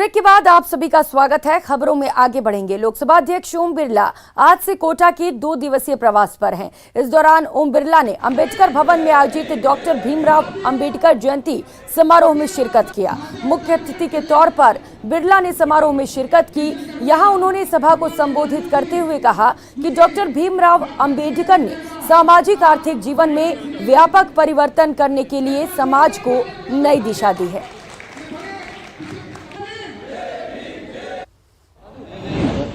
Break के बाद आप सभी का स्वागत है। खबरों में आगे बढ़ेंगे। लोकसभा अध्यक्ष ओम बिरला आज से कोटा के 2 दिवसीय प्रवास पर हैं। इस दौरान ओम बिरला ने अंबेडकर भवन में आयोजित डॉक्टर भीमराव अंबेडकर जयंती समारोह में शिरकत किया। मुख्य अतिथि के तौर पर बिरला ने समारोह में शिरकत की। यहां उन्होंने सभा को संबोधित करते हुए कहा कि डॉक्टर भीमराव अंबेडकर ने सामाजिक आर्थिक जीवन में व्यापक परिवर्तन करने के लिए समाज को नई दिशा दी है।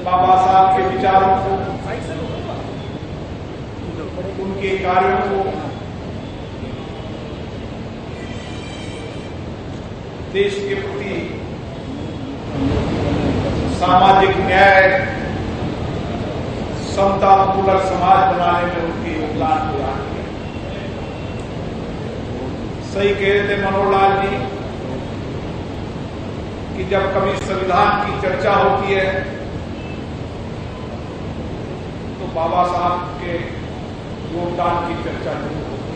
बाबा साहब के विचारों को, उनके कार्यों को देश के प्रति सामाजिक न्याय, समतापूर्वक समाज बनाने में उनके योगदान को याद किया। सही कह रहे थे मनोहर लाल जी कि जब कभी संविधान की चर्चा होती है तो बाबा साहब के योगदान की चर्चा नहीं होती।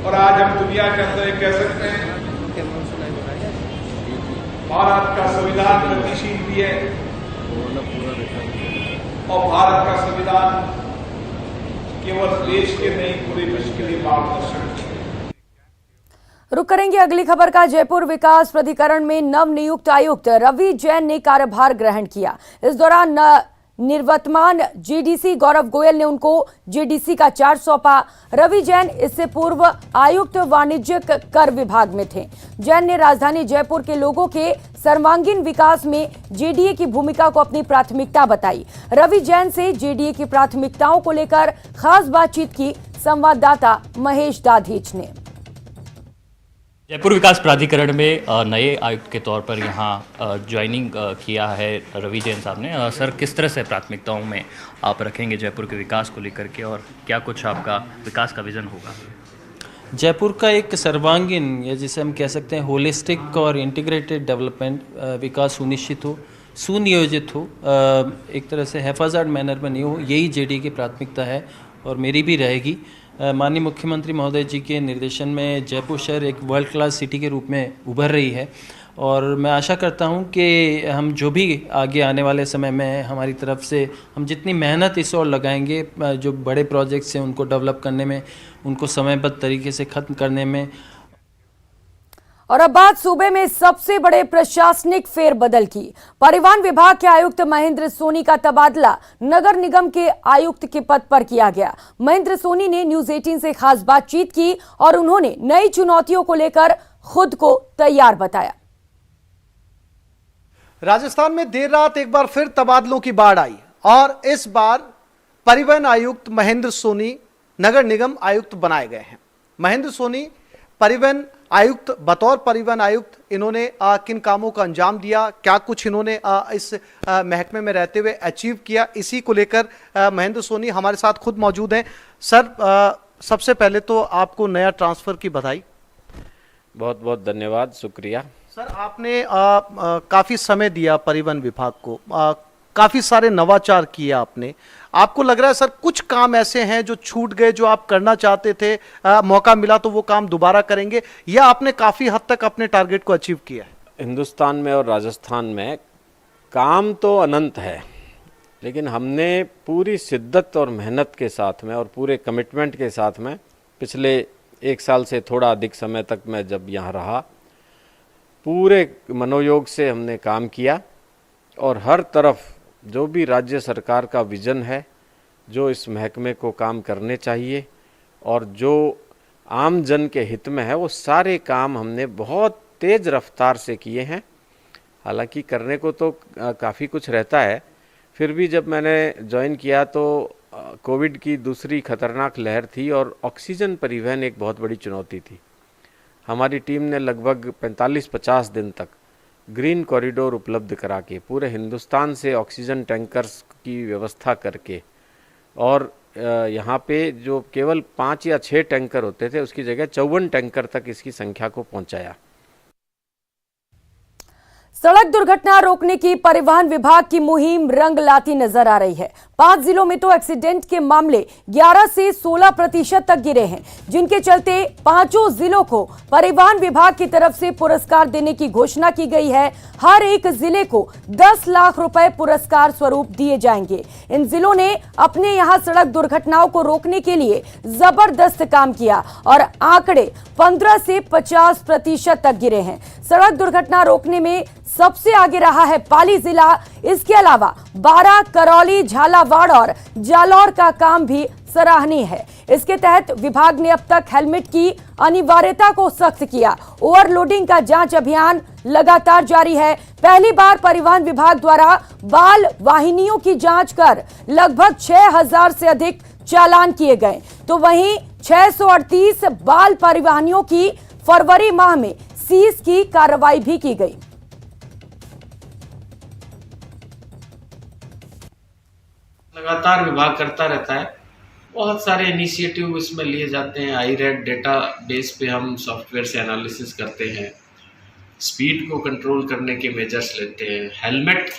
और आज हम दुनिया के अंदर ये कह सकते हैं भारत का संविधान गतिशील भी है और भारत का संविधान केवल देश के नहीं पूरे विश्व के लिए मार्गदर्शक है। रुक करेंगे अगली खबर का। जयपुर विकास प्राधिकरण में नवनियुक्त आयुक्त रवि जैन ने कार्यभार ग्रहण किया। इस दौरान निवर्तमान जीडीसी गौरव गोयल ने उनको जीडीसी का चार्ज सौंपा। रवि जैन इससे पूर्व आयुक्त वाणिज्यिक कर विभाग में थे। जैन ने राजधानी जयपुर के लोगों के सर्वांगीण विकास में जेडीए की भूमिका को अपनी प्राथमिकता बताई। रवि जैन से जेडीए की प्राथमिकताओं को लेकर खास बातचीत की संवाददाता महेश दाधीच ने। जयपुर विकास प्राधिकरण में नए आयुक्त के तौर पर यहाँ ज्वाइनिंग किया है रवि जैन साहब ने। सर, किस तरह से प्राथमिकताओं में आप रखेंगे जयपुर के विकास को लेकर के और क्या कुछ आपका विकास का विजन होगा? जयपुर का एक सर्वांगीण या जिसे हम कह सकते हैं होलिस्टिक और इंटीग्रेटेड डेवलपमेंट विकास सुनिश्चित हो, सुनियोजित हो, एक तरह से हैफाजार्ड मैनर में नहीं हो, यही जेडीए की प्राथमिकता है और मेरी भी रहेगी। माननीय मुख्यमंत्री महोदय जी के निर्देशन में जयपुर शहर एक वर्ल्ड क्लास सिटी के रूप में उभर रही है और मैं आशा करता हूं कि हम जो भी आगे आने वाले समय में हमारी तरफ से हम जितनी मेहनत इस ओर लगाएंगे, जो बड़े प्रोजेक्ट्स हैं उनको डेवलप करने में, उनको समयबद्ध तरीके से ख़त्म करने में। और अब बात सूबे में सबसे बड़े प्रशासनिक फेरबदल की। परिवहन विभाग के आयुक्त महेंद्र सोनी का तबादला नगर निगम के आयुक्त के पद पर किया गया। महेंद्र सोनी ने न्यूज़ 18 से खास बातचीत की और उन्होंने नई चुनौतियों को लेकर खुद को तैयार बताया। राजस्थान में देर रात एक बार फिर तबादलों की बाढ़ आई और इस बार परिवहन आयुक्त महेंद्र सोनी नगर निगम आयुक्त बनाए गए हैं। महेंद्र सोनी परिवहन आयुक्त, बतौर परिवहन आयुक्त इन्होंने किन कामों का अंजाम दिया, क्या कुछ इन्होंने इस महकमे में रहते हुए अचीव किया, इसी को लेकर महेंद्र सोनी हमारे साथ खुद मौजूद हैं। सर, सबसे पहले तो आपको नया ट्रांसफर की बधाई। बहुत बहुत धन्यवाद, शुक्रिया। सर, आपने काफी समय दिया परिवहन विभाग को, काफी सारे नवाचार किए आपने। आपको लग रहा है सर कुछ काम ऐसे हैं जो छूट गए, जो आप करना चाहते थे, मौका मिला तो वो काम दोबारा करेंगे, या आपने काफी हद तक अपने टारगेट को अचीव किया है? हिंदुस्तान में और राजस्थान में काम तो अनंत है, लेकिन हमने पूरी शिद्दत और मेहनत के साथ में और पूरे कमिटमेंट के साथ में पिछले 1 साल से थोड़ा अधिक समय तक मैं जब यहाँ रहा, पूरे मनोयोग से हमने काम किया और हर तरफ जो भी राज्य सरकार का विजन है, जो इस महकमे को काम करने चाहिए और जो आम जन के हित में है, वो सारे काम हमने बहुत तेज़ रफ्तार से किए हैं। हालांकि करने को तो काफ़ी कुछ रहता है, फिर भी जब मैंने ज्वाइन किया तो कोविड की दूसरी खतरनाक लहर थी और ऑक्सीजन परिवहन एक बहुत बड़ी चुनौती थी। हमारी टीम ने लगभग 45-50 दिन तक ग्रीन कॉरिडोर उपलब्ध करा के पूरे हिंदुस्तान से ऑक्सीजन टैंकर्स की व्यवस्था करके और यहाँ पे जो केवल 5 या 6 टैंकर होते थे उसकी जगह 54 टैंकर तक इसकी संख्या को पहुँचाया। सड़क दुर्घटना रोकने की परिवहन विभाग की मुहिम रंग लाती नजर आ रही है। 5 जिलों में तो एक्सीडेंट के मामले 11 से 16% तक गिरे हैं, जिनके चलते 5 जिलों को परिवहन विभाग की तरफ से पुरस्कार देने की घोषणा की गई है। हर एक जिले को 10 लाख रुपए पुरस्कार स्वरूप दिए जाएंगे। इन जिलों ने अपने यहां सड़क दुर्घटनाओं को रोकने के लिए जबरदस्त काम किया और आंकड़े 15 से 50% तक गिरे हैं। सड़क दुर्घटना रोकने में सबसे आगे रहा है पाली जिला। इसके अलावा 12, करौली, झालावाड़ और जालौर का काम भी सराहनीय है। इसके तहत विभाग ने अब तक हेलमेट की अनिवार्यता को सख्त किया। ओवरलोडिंग का जांच अभियान लगातार जारी है। पहली बार परिवहन विभाग द्वारा बाल वाहिनियों की जांच कर लगभग 6000 से अधिक चालान किए गए, तो वहीं 638 बाल परिवाहनियों की फरवरी माह में सीज की कार्रवाई भी की गई। लगातार विभाग करता रहता है। बहुत सारे इनिशिएटिव इसमें लिए जाते हैं। आई-रेड डेटा बेस पे हम सॉफ्टवेयर से एनालिसिस करते हैं, स्पीड को कंट्रोल करने के मेजर्स लेते हैं, हेलमेट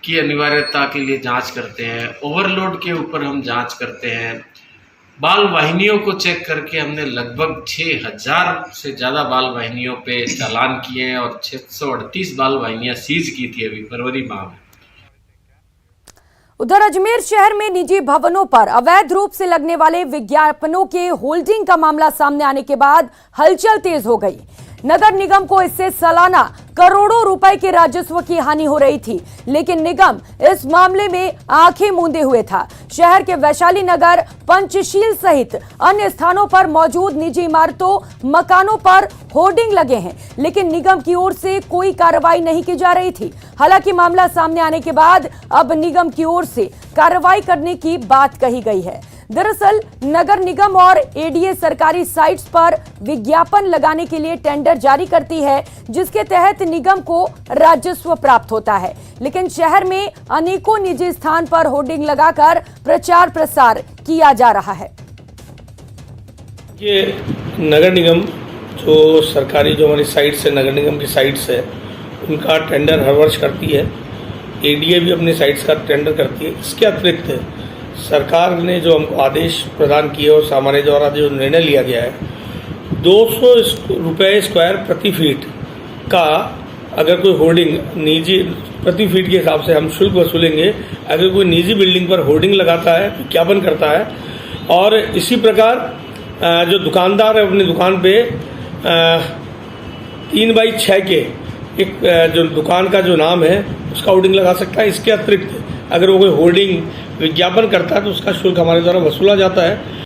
की अनिवार्यता के लिए जांच करते हैं, ओवरलोड के ऊपर हम जांच करते हैं, बाल वाहिनियों को चेक करके हमने लगभग 6000 से ज़्यादा बाल वाहिनियों पे चालान किए हैं और 638 बाल वाहिनियाँ सीज की थी अभी फरवरी माह में। उधर अजमेर शहर में निजी भवनों पर अवैध रूप से लगने वाले विज्ञापनों के होल्डिंग का मामला सामने आने के बाद हलचल तेज हो गई। नगर निगम को इससे सालाना करोड़ों रुपए के राजस्व की हानि हो रही थी, लेकिन निगम इस मामले में आंखें मूंदे हुए था। शहर के वैशाली नगर, पंचशील सहित अन्य स्थानों पर मौजूद निजी इमारतों, मकानों पर होर्डिंग लगे हैं, लेकिन निगम की ओर से कोई कार्रवाई नहीं की जा रही थी। हालांकि मामला सामने आने के बाद अब निगम की ओर से कार्रवाई करने की बात कही गई है। दरअसल नगर निगम और एडीए सरकारी साइट्स पर विज्ञापन लगाने के लिए टेंडर जारी करती है, जिसके तहत निगम को राजस्व प्राप्त होता है, लेकिन शहर में अनेकों निजी स्थान पर होर्डिंग लगाकर प्रचार प्रसार किया जा रहा है। ये नगर निगम जो सरकारी जो हमारी साइट्स है, नगर निगम की साइट्स है, उनका टेंडर हर वर्ष करती है। एडीए भी अपनी साइट्स का टेंडर करती है। इसके अतिरिक्त सरकार ने जो हमको आदेश प्रदान किए और हमारे द्वारा जो निर्णय लिया गया है, 200 रुपये स्क्वायर प्रति फीट का अगर कोई होर्डिंग निजी प्रति फीट के हिसाब से हम शुल्क वसूलेंगे। अगर कोई निजी बिल्डिंग पर होर्डिंग लगाता है, विज्ञापन करता है, और इसी प्रकार जो दुकानदार है अपनी दुकान पे 3x6 के एक जो दुकान का जो नाम है उसका होर्डिंग लगा सकता है। इसके अतिरिक्त अगर वो कोई होर्डिंग विज्ञापन करता है तो उसका शुल्क हमारे द्वारा वसूला जाता है।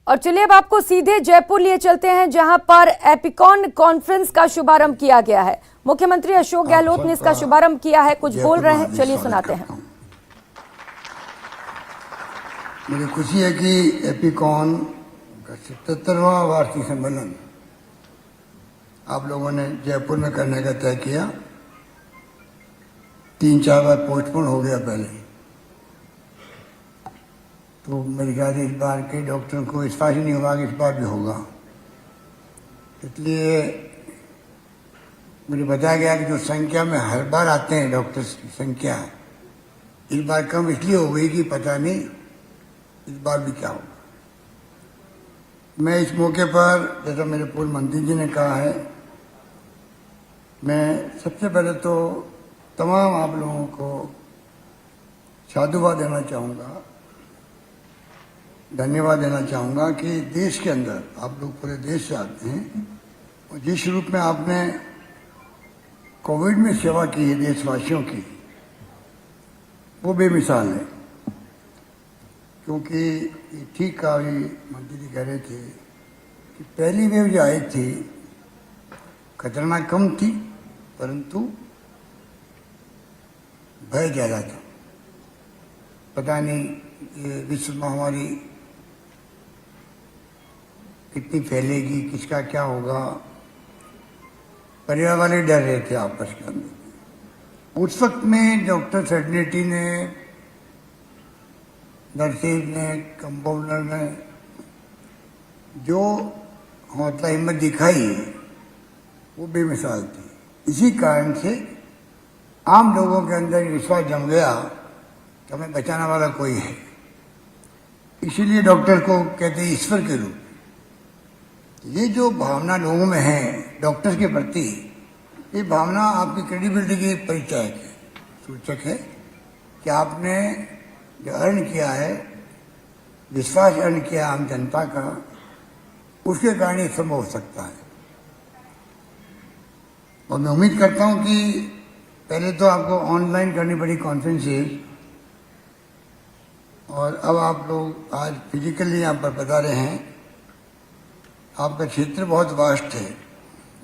और चलिए अब आपको सीधे जयपुर लिए चलते हैं, जहां पर एपिकॉन कॉन्फ्रेंस का शुभारंभ किया गया है। मुख्यमंत्री अशोक गहलोत ने इसका शुभारंभ किया है, कुछ बोल रहे हैं, चलिए सुनाते हैं। मुझे खुशी है कि एपिकॉन का 77वां वार्षिक सम्मेलन आप लोगों ने जयपुर में करने का तय किया। 3-4 बार पोस्टपोन हो गया पहले, तो मेरे ख्याल से इस बार के डॉक्टरों को विश्वास ही नहीं होगा कि इस बार भी होगा। इसलिए मुझे बताया गया कि जो संख्या में हर बार आते हैं डॉक्टर्स की संख्या इस बार कम इसलिए हो गई कि पता नहीं इस बार भी क्या होगा। मैं इस मौके पर, जैसा मेरे पूर्व मंत्री जी ने कहा है, मैं सबसे पहले तो तमाम आप लोगों को साधुवाद देना चाहूँगा, धन्यवाद देना चाहूँगा कि देश के अंदर आप लोग पूरे देश से आते हैं और जिस रूप में आपने कोविड में सेवा की है देशवासियों की, वो बेमिसाल है। क्योंकि ठीक कहा मंत्री जी कह रहे थे कि पहली वेव जो आई थी खतरनाक कम थी, परंतु भय ज़्यादा था। पता नहीं ये विश्व महामारी कितनी फैलेगी, किसका क्या होगा, परिवार वाले डर रहे थे आपस के अंदर। उस वक्त में डॉक्टर फैटर्निटी ने, नर्सेज ने, कंपाउंडर ने जो हौसला हिम्मत दिखाई वो बेमिसाल थी। इसी कारण से आम लोगों के अंदर विश्वास जम गया कि हमें बचाने वाला कोई है। इसीलिए डॉक्टर को कहते हैं ईश्वर के रूप। ये जो भावना लोगों में है डॉक्टर के प्रति, ये भावना आपकी क्रेडिबिलिटी की परिचायक है, सूचक है कि आपने जो अर्न किया है, विश्वास अर्न किया आम जनता का, उसके कारण ये संभव हो सकता है। और मैं उम्मीद करता हूं कि पहले तो आपको ऑनलाइन करनी पड़ी कॉन्फ्रेंसेज, और अब आप लोग आज फिजिकली यहाँ पर बता रहे हैं। आपका क्षेत्र बहुत वास्ट है।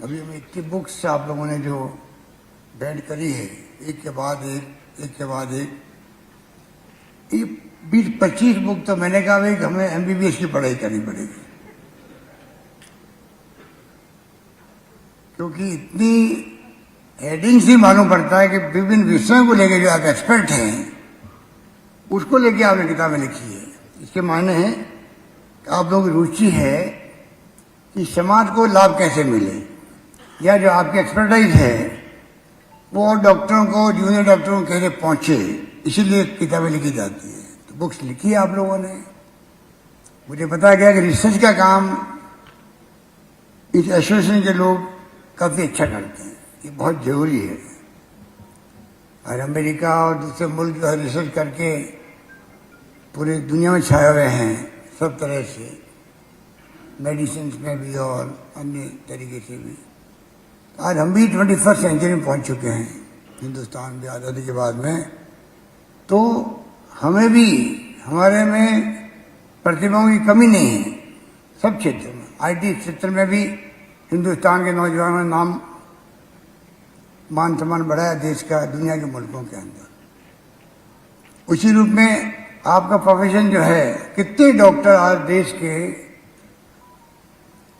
अभी हम 21 बुक्स आप लोगों ने जो बैठ करी है, एक के बाद एक, ये 20-25 बुक तो मैंने कहा भाई हमें MBBS की पढ़ाई करनी पड़ेगी, क्योंकि इतनी हेडिंग से मालूम पड़ता है कि विभिन्न विषयों को लेकर जो आप एक्सपर्ट हैं उसको लेके आपने किताबें लिखी है। इसके मायने हैं कि आप लोगों की रुचि है कि समाज को लाभ कैसे मिले, या जो आपकी एक्सपर्टाइज है वो और डॉक्टरों को, जूनियर डॉक्टरों को कैसे पहुंचे, इसीलिए किताबें लिखी जाती है। तो बुक्स लिखी है आप लोगों ने। मुझे पता गया कि रिसर्च का काम इस एसोसिएशन के लोग काफी अच्छा करते हैं, ये बहुत जरूरी है। और अमेरिका और दूसरे मुल्क जो है रिसर्च करके पूरी दुनिया में छाए हुए हैं सब तरह से, मेडिसिन में भी और अन्य तरीके से भी। आज हम भी 21st सेंचुरी में पहुंच चुके हैं, हिंदुस्तान में आज़ादी के बाद में। तो हमें भी, हमारे में प्रतिभाओं की कमी नहीं है। सब क्षेत्र में, IT क्षेत्र में भी हिंदुस्तान के नौजवानों ने नाम मान सम्मान बढ़ाया देश का दुनिया के मुल्कों के अंदर। उसी रूप में आपका प्रोफेशन जो है, कितने डॉक्टर आज देश के,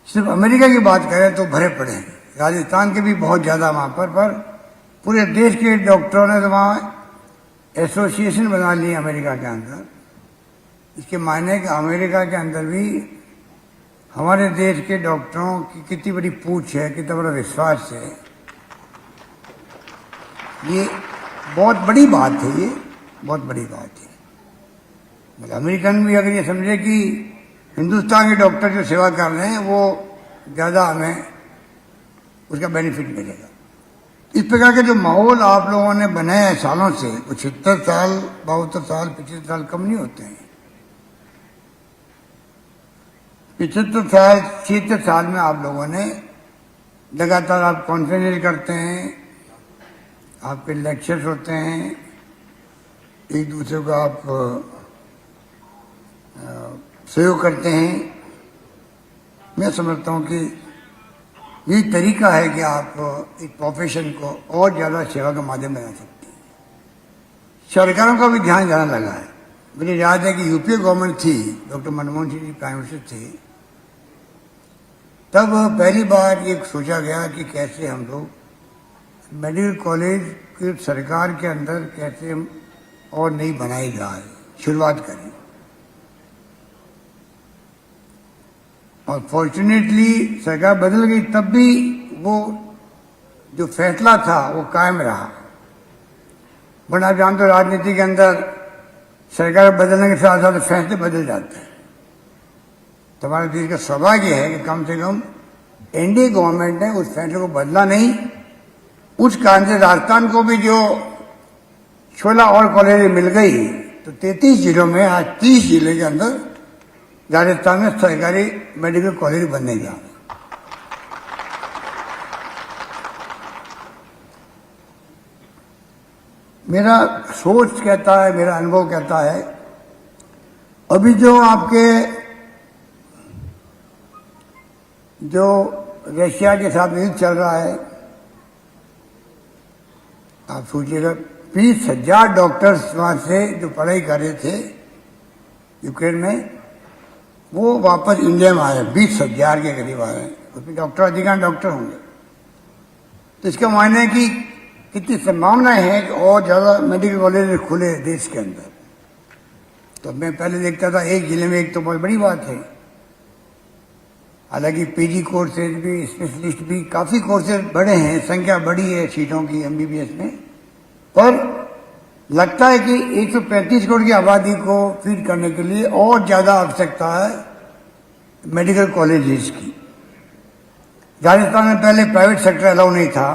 सिर्फ अमेरिका की बात करें तो भरे पड़े हैं, राजस्थान के भी बहुत ज्यादा वहां पर पूरे देश के डॉक्टरों ने तो वहां एसोसिएशन बना ली अमेरिका के अंदर। इसके मायने कि अमेरिका के अंदर भी हमारे देश के डॉक्टरों की कितनी बड़ी पूछ है, कितना बड़ा विश्वास है। ये बहुत बड़ी बात है, ये बहुत बड़ी बात है। मतलब अमेरिकन भी अगर ये समझे कि हिंदुस्तान के डॉक्टर जो सेवा कर रहे हैं वो ज़्यादा हमें उसका बेनिफिट मिलेगा। इस प्रकार के जो माहौल आप लोगों ने बनाया है सालों से, 76 साल, 72 साल, 75 साल कम नहीं होते हैं। 75 साल, 76 साल में आप लोगों ने लगातार आप कॉन्फ्रेंस करते हैं, आपके लेक्चर्स होते हैं, एक दूसरे को आप सहयोग करते हैं। मैं समझता हूँ कि ये तरीका है कि आप एक प्रोफेशन को और ज़्यादा सेवा का माध्यम बना सकते हैं। सरकारों का भी ध्यान ज़्यादा लगा है। मुझे याद है कि यूपीए गवर्नमेंट थी, doctor Manmohan Singh ji prime minister थे, तब पहली बार ये सोचा गया कि कैसे हम लोग मेडिकल कॉलेज की सरकार के अंदर कैसे और नई बनाई जाए, शुरुआत करें। और फॉर्चुनेटली सरकार बदल गई, तब भी वो जो फैसला था वो कायम रहा। बट आप जानते हो राजनीति के अंदर सरकार बदलने के साथ साथ फैसले बदल जाते हैं। तो हमारे देश का सौभाग्य है कि कम से कम एनडीए गवर्नमेंट ने उस फैसले को बदला नहीं। उस कारण से राजस्थान को भी जो 16 और कॉलेज मिल गई, तो 33 जिलों में आज 30 जिले के अंदर राजस्थान में सरकारी मेडिकल कॉलेज बनने जा रहे हैं। मेरा सोच कहता है, मेरा अनुभव कहता है, अभी जो आपके जो रशिया के साथ युद्ध चल रहा है, आप सोचिएगा 20,000 डॉक्टर्स वहां से जो पढ़ाई कर रहे थे यूक्रेन में, वो वापस इंडिया में आए, 20,000 के करीब आए। उसमें डॉक्टर, अधिकांश डॉक्टर होंगे। तो इसका मायने है कि कितनी संभावनाएं हैं कि और ज़्यादा मेडिकल कॉलेज खुले देश के अंदर। तो मैं पहले देखता था एक जिले में एक, तो बहुत बड़ी बात है। हालांकि पीजी कोर्सेज भी, स्पेशलिस्ट भी, काफ़ी कोर्सेज बढ़े हैं, संख्या बढ़ी है सीटों की MBBS में। पर लगता है कि 135 करोड़ की आबादी को फीड करने के लिए और ज्यादा आवश्यकता है मेडिकल कॉलेजेस की। राजस्थान में पहले प्राइवेट सेक्टर अलाउ नहीं था।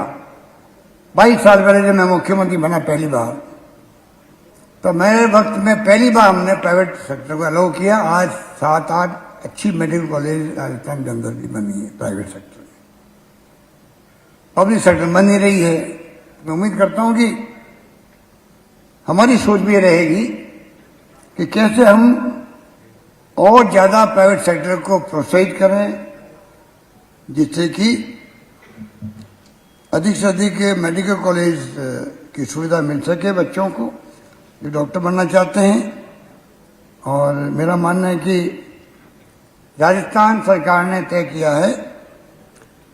22 साल पहले जब मैं मुख्यमंत्री बना पहली बार, तो मेरे वक्त में पहली बार हमने प्राइवेट सेक्टर को अलाउ किया। आज 7-8 अच्छी मेडिकल कॉलेज राजस्थान के अंदर भी बनी है प्राइवेट सेक्टर में। पब्लिक सेक्टर बन नहीं रही है। मैं उम्मीद करता हूं कि हमारी सोच भी रहेगी कि कैसे हम और ज्यादा प्राइवेट सेक्टर को प्रोत्साहित करें, जिससे कि अधिक से अधिक मेडिकल कॉलेज की सुविधा मिल सके बच्चों को जो डॉक्टर बनना चाहते हैं। और मेरा मानना है कि राजस्थान सरकार ने तय किया है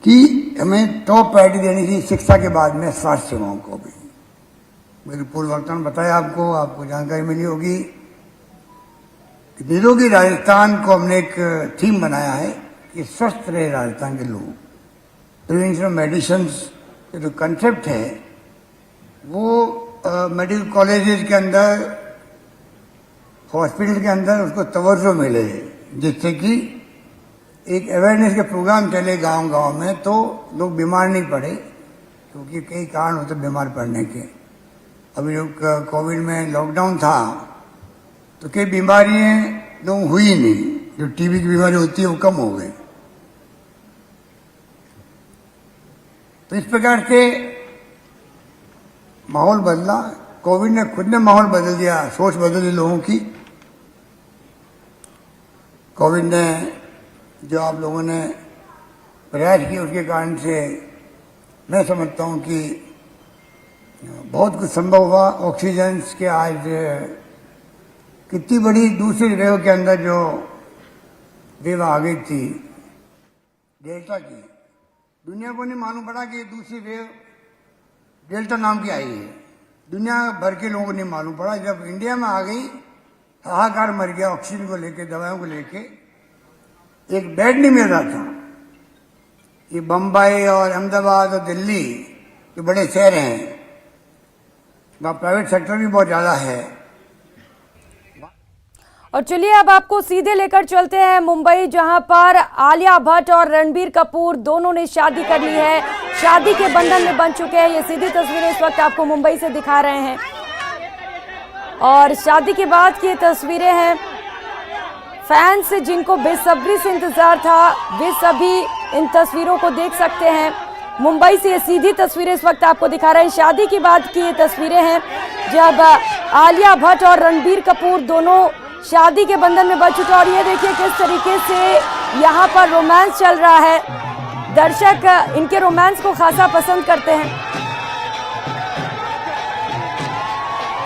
कि हमें टॉप प्रायोरिटी देनी चाहिए शिक्षा के बाद में स्वास्थ्य सेवाओं को भी। मेरे पूर्ववक्ता ने बताया आपको जानकारी मिली होगी कि निरोगी राजस्थान को हमने एक थीम बनाया है कि स्वस्थ रहे राजस्थान के लोग। प्रिवेंशन ऑफ मेडिसिन्स जो कंसेप्ट है वो मेडिकल कॉलेजेस के अंदर, हॉस्पिटल के अंदर उसको तवज्जो मिले, जिससे कि एक अवेयरनेस के प्रोग्राम चले गांव-गांव में, तो लोग बीमार नहीं पड़े, क्योंकि कई कारण होते बीमार पड़ने के। अभी जो कोविड में लॉकडाउन था तो कई बीमारियां लोग हुई नहीं, जो टीबी की बीमारी होती है वो कम हो गई। तो इस प्रकार से माहौल बदला। कोविड ने खुद ने माहौल बदल दिया, सोच बदल दी लोगों की। कोविड ने जो आप लोगों ने प्रयास किए उसके कारण से मैं समझता हूं कि बहुत कुछ संभव हुआ। ऑक्सीजन के आज कितनी बड़ी दूसरी वेव के अंदर जो वेव आ गई थी डेल्टा की, दुनिया को नहीं मालूम पड़ा कि दूसरी वेव डेल्टा नाम की आई है। दुनिया भर के लोगों को नहीं मालूम पड़ा। जब इंडिया में आ गई हाहाकार मर गया ऑक्सीजन को लेके, दवाओं को लेके। एक बेड नहीं मिल रहा था। ये बम्बई और अहमदाबाद और दिल्ली जो बड़े शहर हैं, वहाँ प्राइवेट सेक्टर भी बहुत ज़्यादा है। और चलिए अब आपको सीधे लेकर चलते हैं मुंबई, जहां पर आलिया भट्ट और रणबीर कपूर दोनों ने शादी कर ली है, शादी के बंधन में बंध चुके हैं। ये सीधी तस्वीरें इस वक्त आपको मुंबई से दिखा रहे हैं और शादी के बाद की तस्वीरें हैं। फैंस जिनको बेसब्री से इंतजार था वे सभी इन तस्वीरों को देख सकते हैं। मुंबई से ये सीधी तस्वीरें इस वक्त आपको दिखा रहे हैं। शादी के बाद की ये तस्वीरें हैं जब आलिया भट्ट और रणबीर कपूर दोनों शादी के बंधन में बंध चुके हैं। और ये देखिए किस तरीके से यहाँ पर रोमांस चल रहा है। दर्शक इनके रोमांस को खासा पसंद करते हैं।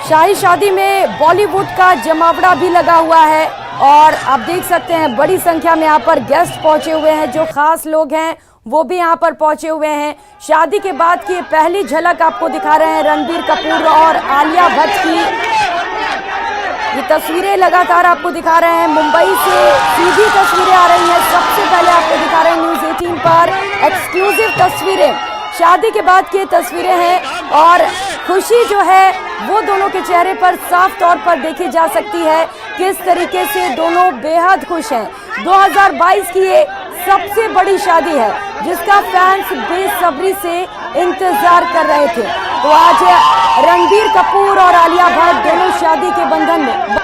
शाही शादी में बॉलीवुड का जमावड़ा भी लगा हुआ है और आप देख सकते हैं बड़ी संख्या में यहाँ पर गेस्ट पहुंचे हुए हैं। जो खास लोग हैं वो भी यहाँ पर पहुंचे हुए हैं। शादी के बाद की पहली झलक आपको दिखा रहे हैं रणबीर कपूर और आलिया भट्ट की। ये तस्वीरें लगातार आपको दिखा रहे हैं। मुंबई से सीधी तस्वीरें आ रही हैं। सबसे पहले आपको दिखा रहे हैं न्यूज़ 18 पर एक्सक्लूसिव तस्वीरें। शादी के बाद की तस्वीरें हैं और खुशी जो है वो दोनों के चेहरे पर साफ तौर पर देखी जा सकती है। किस तरीके से दोनों बेहद खुश हैं। 2022 की ये सबसे बड़ी शादी है जिसका फैंस बेसब्री से इंतजार कर रहे थे। तो आज रणबीर कपूर और आलिया भट्ट दोनों शादी के बंधन में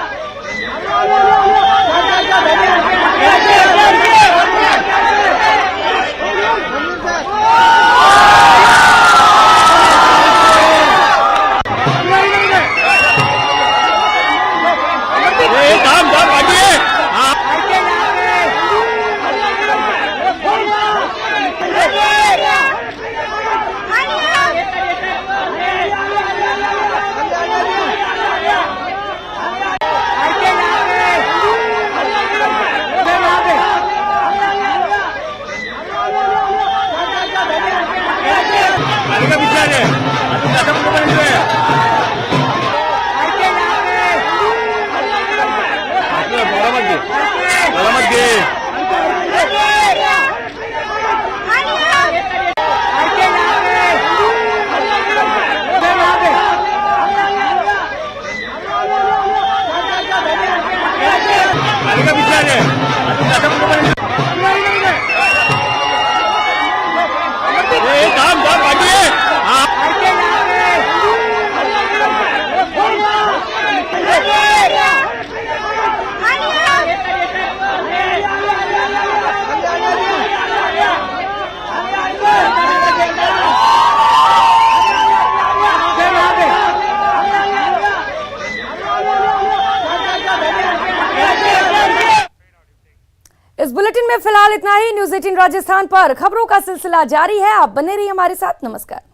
में फिलहाल इतना ही। न्यूज़ 18 राजस्थान पर खबरों का सिलसिला जारी है। आप बने रहिए हमारे साथ। नमस्कार।